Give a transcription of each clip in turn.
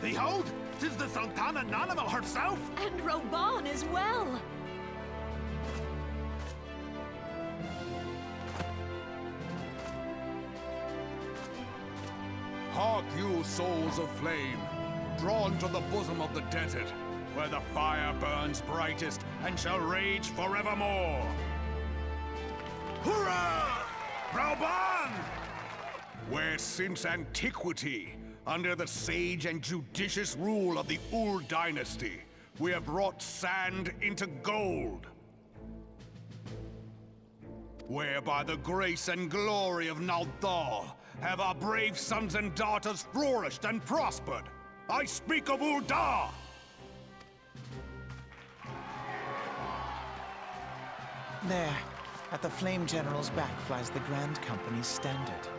Behold, 'tis the Sultana Nanimal herself! And Roban as well! Hark you, souls of flame, drawn to the bosom of the desert, where the fire burns brightest and shall rage forevermore! Hurrah! Rauban! Where since antiquity, under the sage and judicious rule of the Ul dynasty, we have wrought sand into gold. Where by the grace and glory of Naldal have our brave sons and daughters flourished and prospered. I speak of Ul'dah! There, at the Flame General's back flies the Grand Company's standard.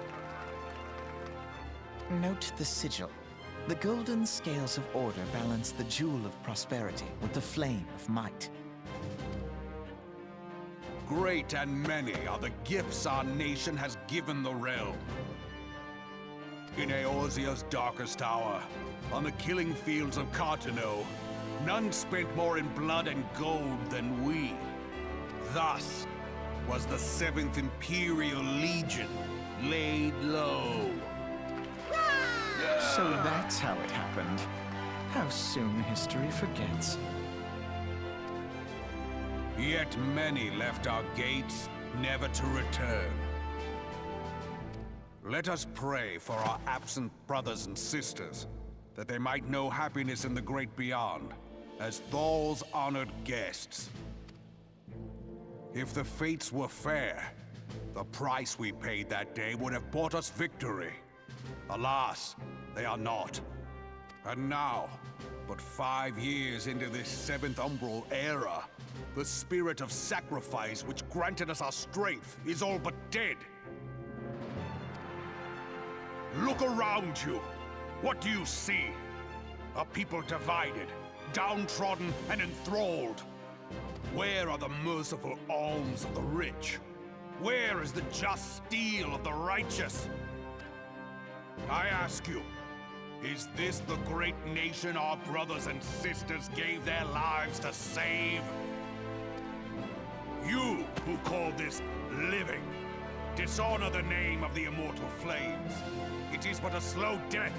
Note the sigil. The golden scales of order balance the jewel of prosperity with the flame of might. Great and many are the gifts our nation has given the realm. In Eorzea's darkest hour, on the killing fields of Cartano, none spent more in blood and gold than we. Thus was the 7th Imperial Legion laid low. So that's how it happened. How soon history forgets. Yet many left our gates, never to return. Let us pray for our absent brothers and sisters, that they might know happiness in the great beyond, as Thal's honored guests. If the fates were fair, the price we paid that day would have bought us victory. Alas, they are not. And now, but 5 years into this 7th Umbral era, the spirit of sacrifice which granted us our strength is all but dead. Look around you. What do you see? A people divided, downtrodden and enthralled. Where are the merciful alms of the rich? Where is the just steel of the righteous? I ask you, is this the great nation our brothers and sisters gave their lives to save? You who call this living, dishonor the name of the immortal flames. It is but a slow death.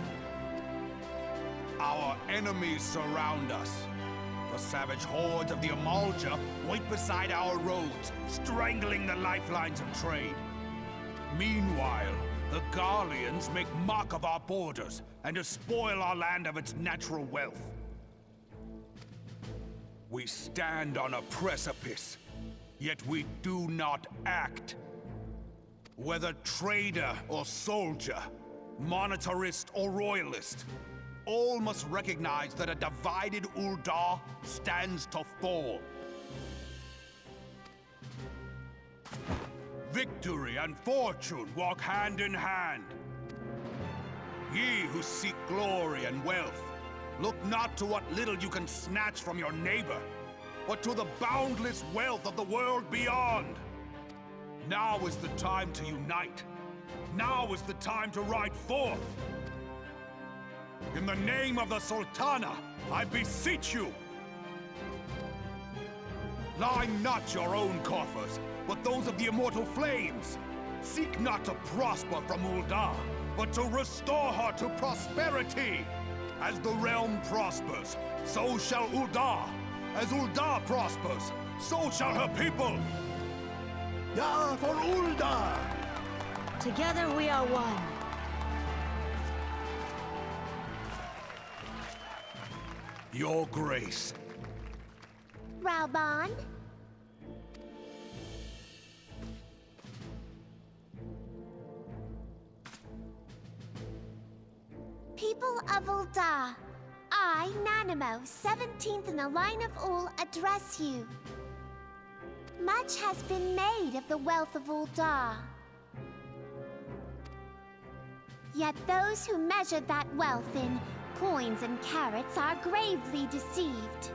Our enemies surround us. The savage hordes of the Amalja wait beside our roads, strangling the lifelines of trade. Meanwhile, the Garleans make mock of our borders and despoil our land of its natural wealth. We stand on a precipice, yet we do not act. Whether trader or soldier, monetarist or royalist, all must recognize that a divided Ul'dah stands to fall. Victory and fortune walk hand in hand. Ye who seek glory and wealth, look not to what little you can snatch from your neighbor, but to the boundless wealth of the world beyond. Now is the time to unite. Now is the time to ride forth. In the name of the Sultana, I beseech you! Line not your own coffers, but those of the immortal flames. Seek not to prosper from Ul'dah, but to restore her to prosperity. As the realm prospers, so shall Ul'dah. As Ul'dah prospers, so shall her people. Ya for Ul'dah! Together we are one. Your Grace. Rauban? People of Ul'dah, I, Nanamo, 17th in the line of Ul, address you. Much has been made of the wealth of Ul'dah. Yet those who measured that wealth in coins and carats are gravely deceived.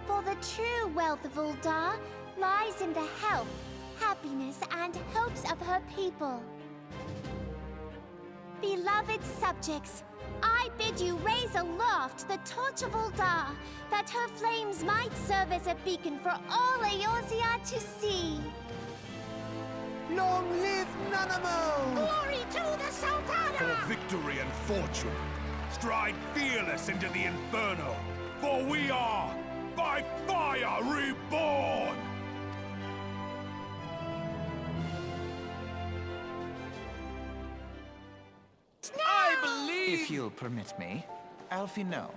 For the true wealth of Ul'dah lies in the health, happiness, and hopes of her people. beloved subjects, I bid you raise aloft the torch of Ul'dah, that her flames might serve as a beacon for all Eorzea to see. Long live Nanamo! Glory to the Sultana! For victory and fortune, stride fearless into the Inferno, for we are, by fire, reborn! I believe... If you'll permit me, Alfie, no.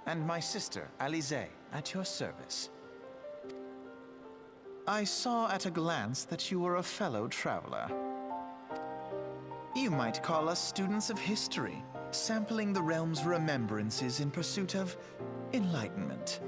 And my sister, Alize, at your service. I saw at a glance that you were a fellow traveler. You might call us students of history, sampling the realm's remembrances in pursuit of enlightenment.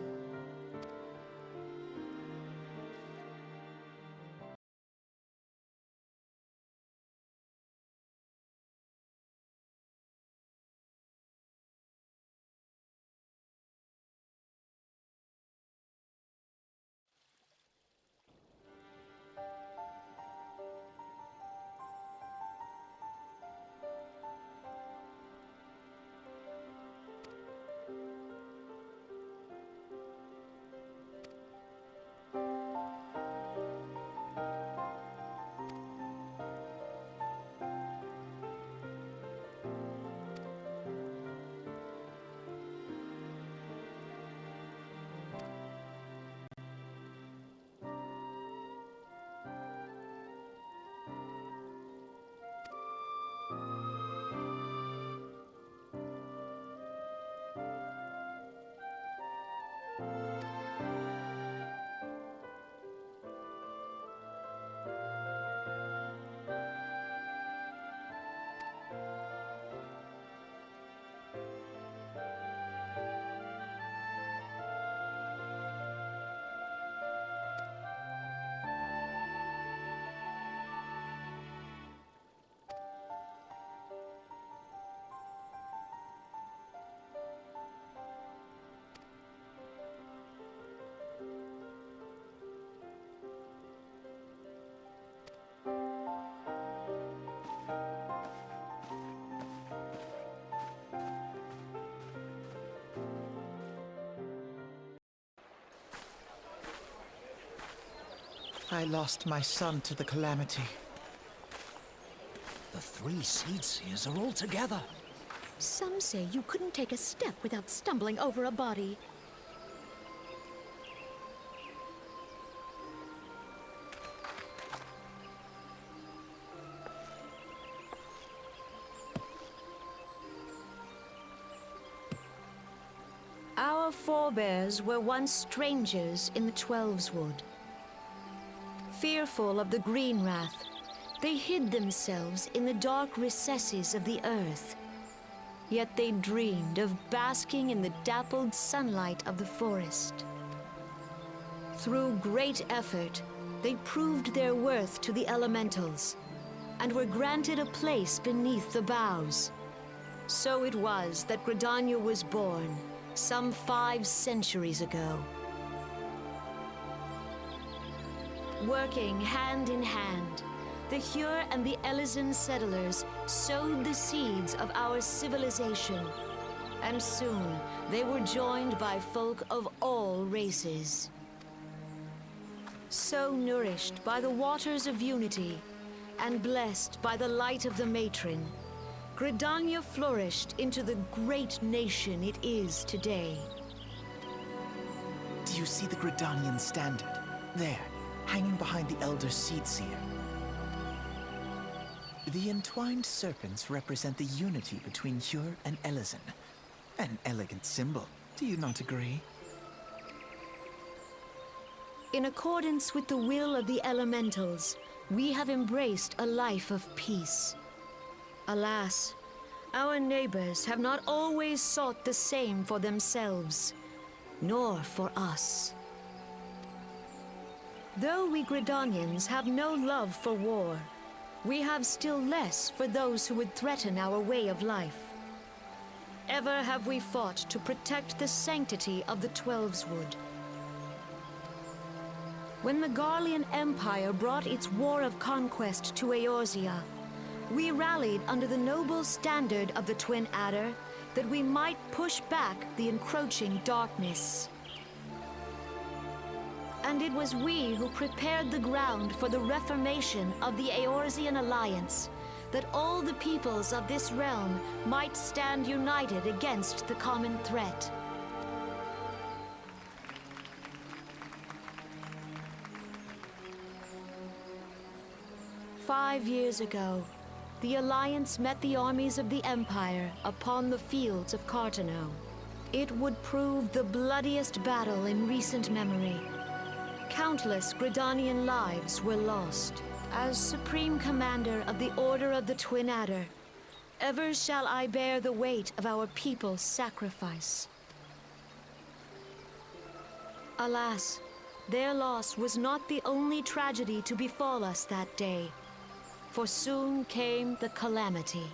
I lost my son to the calamity. The three Seedseers are all together. Some say you couldn't take a step without stumbling over a body. Our forebears were once strangers in the Twelveswood. Fearful of the Green Wrath, they hid themselves in the dark recesses of the earth. Yet they dreamed of basking in the dappled sunlight of the forest. Through great effort, they proved their worth to the elementals, and were granted a place beneath the boughs. So it was that Gridania was born, some 5 centuries ago. Working hand in hand, the Hyur and the Elysian settlers sowed the seeds of our civilization, and soon they were joined by folk of all races. So nourished by the waters of unity, and blessed by the light of the matron, Gridania flourished into the great nation it is today. Do you see the Gridanian standard? There, hanging behind the Elder Seedseer. The entwined serpents represent the unity between Hyur and Elysian. An elegant symbol, do you not agree? In accordance with the will of the elementals, we have embraced a life of peace. Alas, our neighbors have not always sought the same for themselves, nor for us. Though we Gridanians have no love for war, we have still less for those who would threaten our way of life. Ever have we fought to protect the sanctity of the Twelveswood. When the Garlean Empire brought its war of conquest to Eorzea, we rallied under the noble standard of the Twin Adder that we might push back the encroaching darkness. And it was we who prepared the ground for the reformation of the Eorzean Alliance, that all the peoples of this realm might stand united against the common threat. "5 years ago, the Alliance met the armies of the Empire upon the fields of Cartano. It would prove the bloodiest battle in recent memory. Countless Gridanian lives were lost. As Supreme Commander of the Order of the Twin Adder, ever shall I bear the weight of our people's sacrifice. Alas, their loss was not the only tragedy to befall us that day, for soon came the calamity.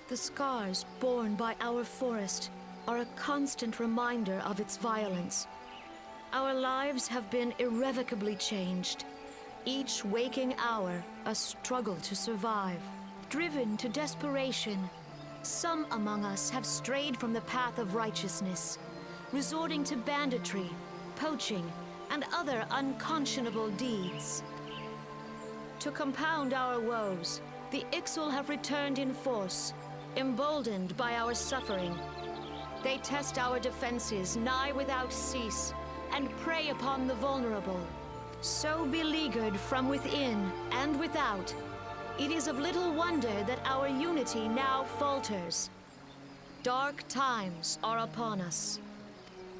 The scars borne by our forest are a constant reminder of its violence. Our lives have been irrevocably changed. Each waking hour, a struggle to survive. Driven to desperation, some among us have strayed from the path of righteousness, resorting to banditry, poaching, and other unconscionable deeds. To compound our woes, the Ixal have returned in force, emboldened by our suffering. They test our defenses nigh without cease, and prey upon the vulnerable. So beleaguered from within and without, it is of little wonder that our unity now falters. Dark times are upon us.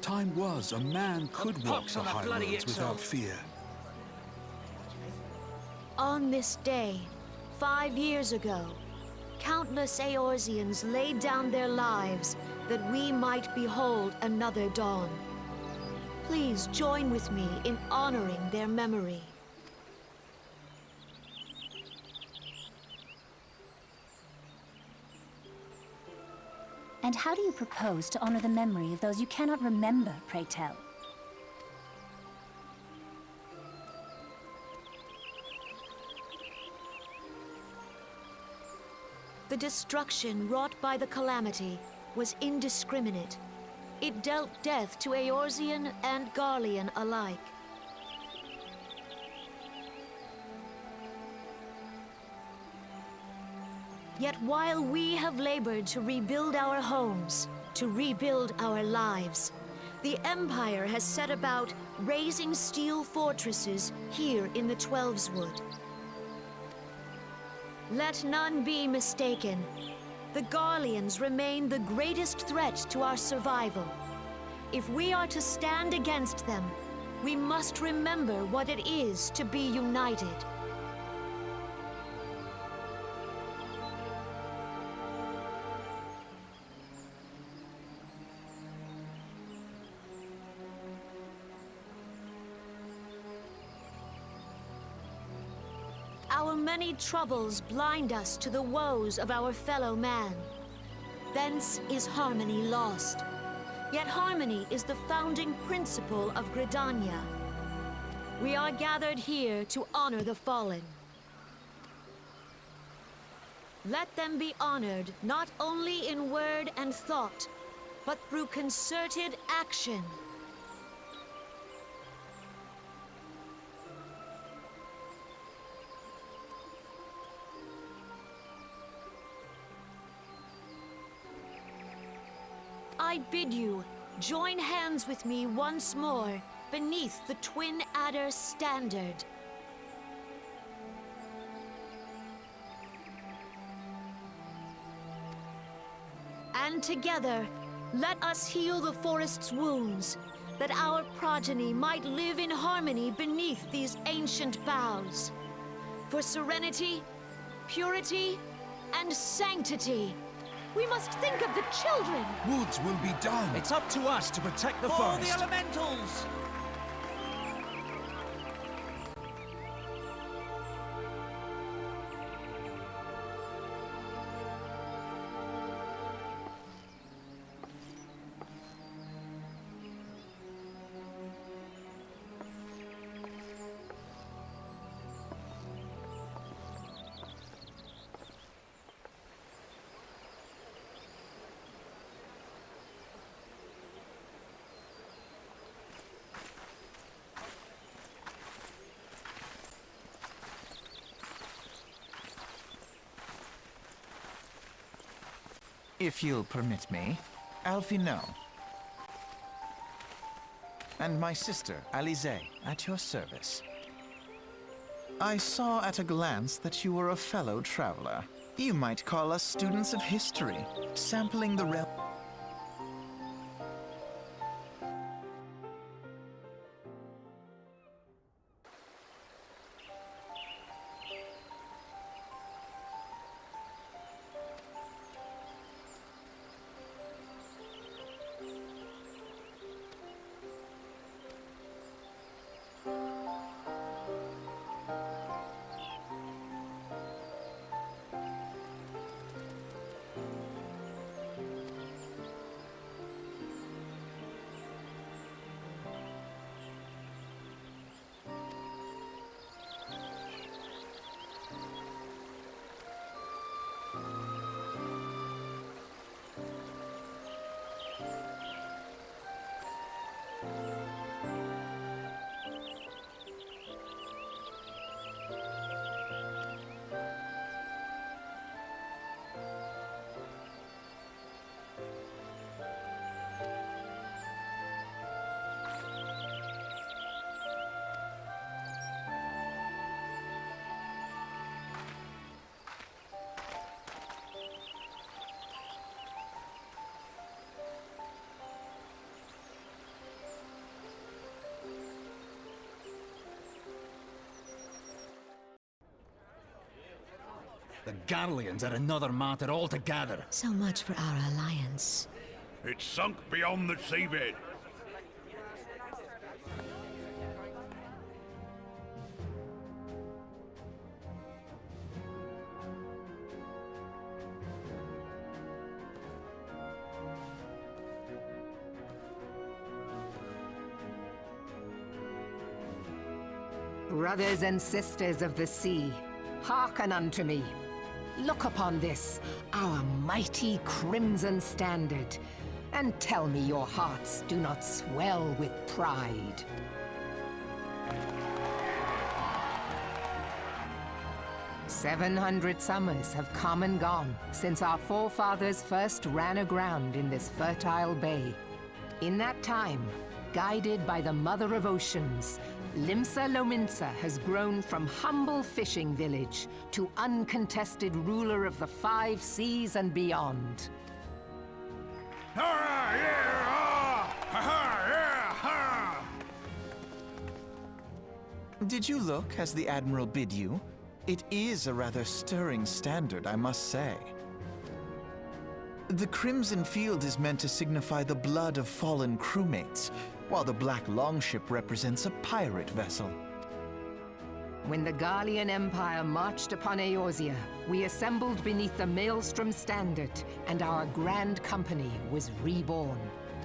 Time was a man could walk the high roads without fear. On this day, 5 years ago, countless Eorzeans laid down their lives that we might behold another dawn. Please join with me in honoring their memory. And how do you propose to honor the memory of those you cannot remember, pray tell? The destruction wrought by the calamity was indiscriminate. It dealt death to Eorzean and Garlean alike. Yet while we have labored to rebuild our homes, to rebuild our lives, the Empire has set about raising steel fortresses here in the Twelveswood. Let none be mistaken. The Garleans remain the greatest threat to our survival. If we are to stand against them, we must remember what it is to be united. Our many troubles blind us to the woes of our fellow man. Thence is harmony lost. Yet harmony is the founding principle of Gridania. We are gathered here to honor the fallen. Let them be honored not only in word and thought, but through concerted action. I bid you, join hands with me once more beneath the Twin Adder standard. And together, let us heal the forest's wounds, that our progeny might live in harmony beneath these ancient boughs. For serenity, purity, and sanctity, we must think of the children! Woods will be done. It's up to us to protect the For forest. the elementals! If you'll permit me, Alfie no. And my sister, Alize, at your service. I saw at a glance that you were a fellow traveler. You might call us students of history, sampling the realm. The Garleans are another matter altogether. So much for our alliance. It's sunk beyond the seabed. Brothers and sisters of the sea, hearken unto me. Look upon this, our mighty crimson standard, and tell me your hearts do not swell with pride. "700 summers have come and gone since our forefathers first ran aground in this fertile bay. In that time, guided by the Mother of Oceans, Limsa Lominsa has grown from humble fishing village to uncontested ruler of the 5 seas and beyond. Did you look as the Admiral bid you? It is a rather stirring standard, I must say. The crimson field is meant to signify the blood of fallen crewmates, while the black longship represents a pirate vessel. When the Garlean Empire marched upon Eorzea, we assembled beneath the Maelstrom standard, and our grand company was reborn.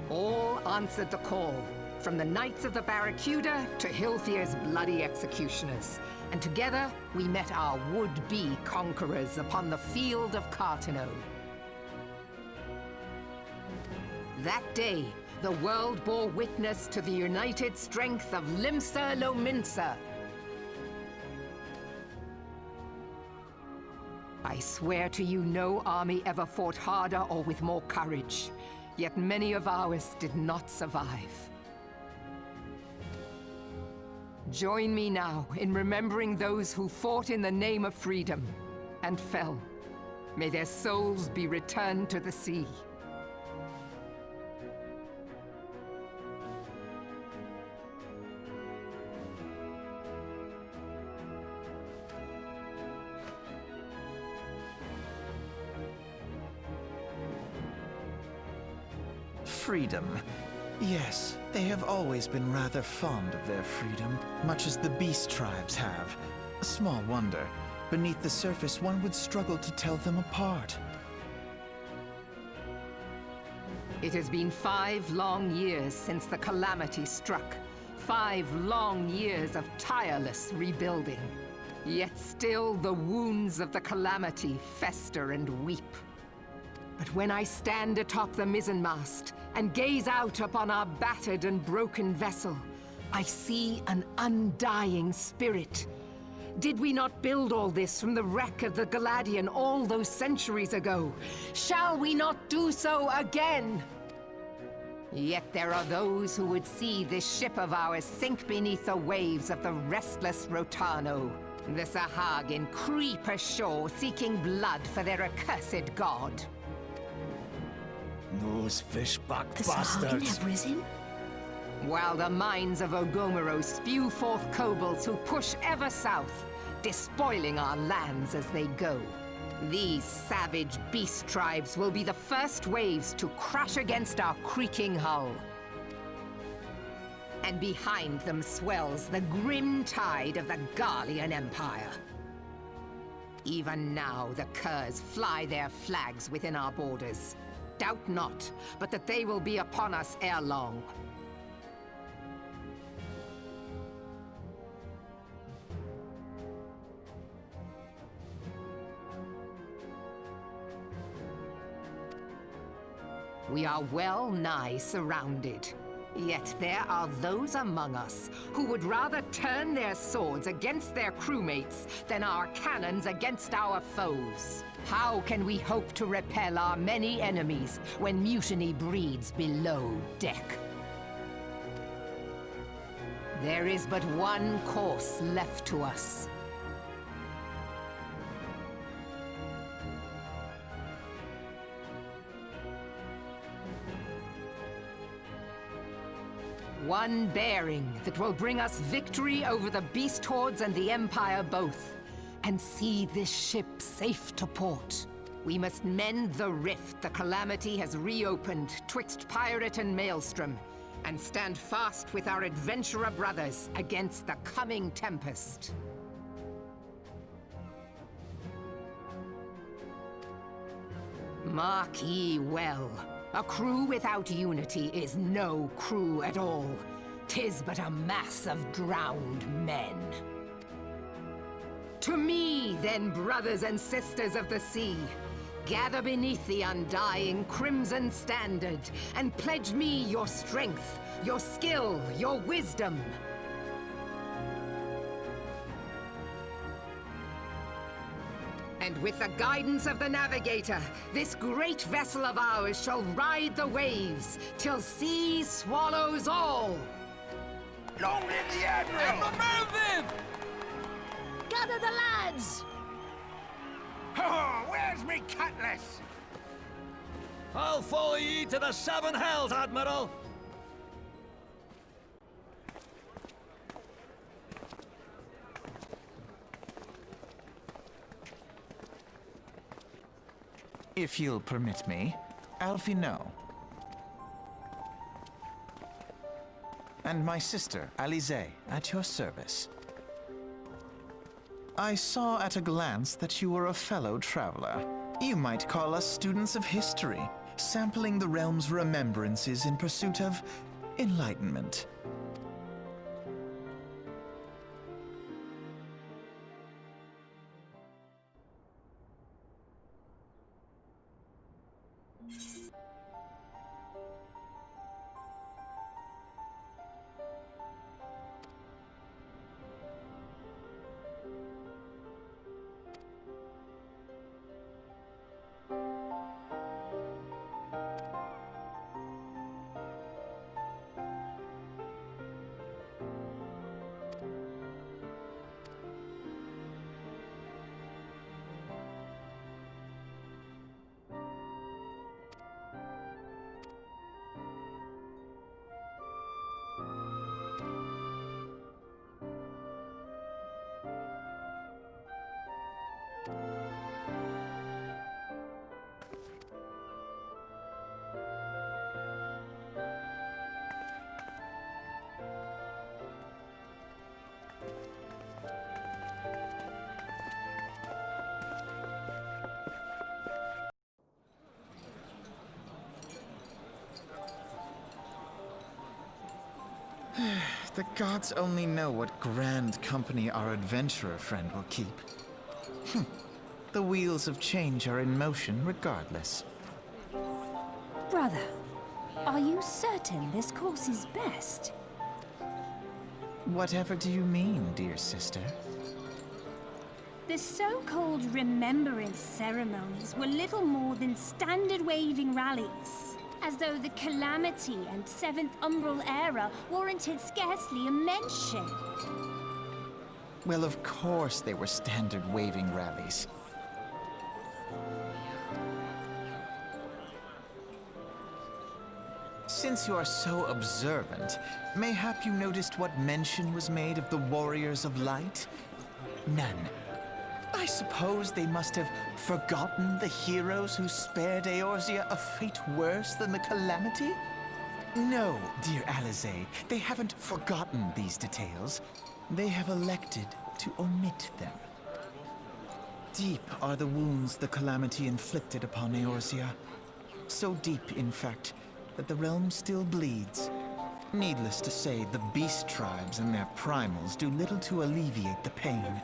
All answered the call, from the Knights of the Barracuda to Hilthier's bloody executioners. And together, we met our would-be conquerors upon the field of Carteneau. That day, the world bore witness to the united strength of Limsa Lominsa. I swear to you, no army ever fought harder or with more courage. Yet many of ours did not survive. Join me now in remembering those who fought in the name of freedom and fell. May their souls be returned to the sea. Freedom. Yes, they have always been rather fond of their freedom, much as the beast tribes have. Small wonder. Beneath the surface, one would struggle to tell them apart. It has been 5 long years since the calamity struck. 5 long years of tireless rebuilding. Yet still the wounds of the calamity fester and weep. But when I stand atop the mizzenmast and gaze out upon our battered and broken vessel, I see an undying spirit. Did we not build all this from the wreck of the Galadian all those centuries ago? Shall we not do so again? Yet there are those who would see this ship of ours sink beneath the waves of the restless Rotano. The Sahagin creep ashore seeking blood for their accursed god. Those fishback The Sahagin have risen? While the mines of Ogomoro spew forth kobolds who push ever south, despoiling our lands as they go. These savage beast tribes will be the first waves to crash against our creaking hull. And behind them swells the grim tide of the Garlean Empire. Even now, the curs fly their flags within our borders. Doubt not, but that they will be upon us ere long. We are well nigh surrounded. Yet there are those among us who would rather turn their swords against their crewmates than our cannons against our foes. How can we hope to repel our many enemies when mutiny breeds below deck? There is but one course left to us. One bearing that will bring us victory over the beast hordes and the Empire both, and see this ship safe to port. We must mend the rift the Calamity has reopened twixt pirate and maelstrom, and stand fast with our adventurer brothers against the coming tempest. Mark ye well. A crew without unity is no crew at all. 'Tis but a mass of drowned men. To me, then, brothers and sisters of the sea, gather beneath the undying crimson standard, and pledge me your strength, your skill, your wisdom. And with the guidance of the navigator, this great vessel of ours shall ride the waves till sea swallows all. Long live the Admiral! Mervyn! Gather the lads! Oh, where's me cutlass? I'll follow ye to the seven hells, Admiral! If you'll permit me, Alfie no. And my sister, Alize, at your service. I saw at a glance that you were a fellow traveler. You might call us students of history, sampling the realm's remembrances in pursuit of enlightenment. The gods only know what grand company our adventurer friend will keep. The wheels of change are in motion regardless. Brother, are you certain this course is best? Whatever do you mean, dear sister? The so-called remembrance ceremonies were little more than standard waving rallies, as though the Calamity and 7th Umbral era warranted scarcely a mention. Well, of course they were standard waving rallies. Since you are so observant, mayhap you noticed what mention was made of the Warriors of Light? None. I suppose they must have forgotten the heroes who spared Eorzea a fate worse than the Calamity? No, dear Alize, they haven't forgotten these details. They have elected to omit them. Deep are the wounds the Calamity inflicted upon Eorzea. So deep, in fact, that the realm still bleeds. Needless to say, the beast tribes and their primals do little to alleviate the pain.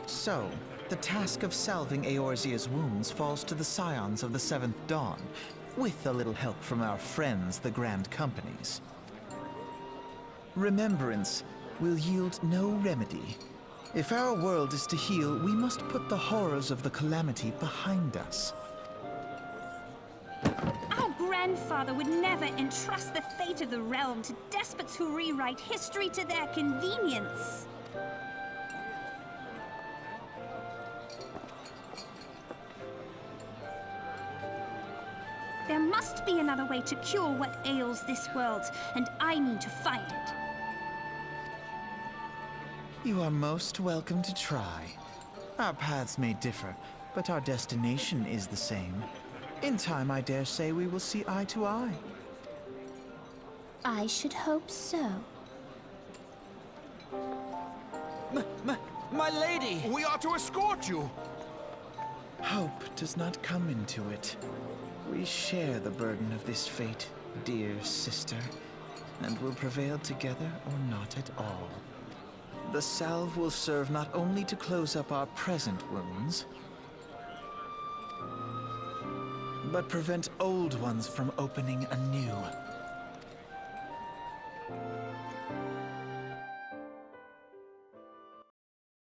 So, the task of salving Eorzea's wounds falls to the scions of the 7th Dawn, with a little help from our friends, the Grand Companies. Remembrance will yield no remedy. If our world is to heal, we must put the horrors of the Calamity behind us. Our grandfather would never entrust the fate of the realm to despots who rewrite history to their convenience. There must be another way to cure what ails this world, and I mean to find it. You are most welcome to try. Our paths may differ, but our destination is the same. In time, I dare say we will see eye to eye. I should hope so. My lady! We are to escort you! Hope does not come into it. We share the burden of this fate, dear sister, and will prevail together or not at all. The salve will serve not only to close up our present wounds, but prevent old ones from opening anew.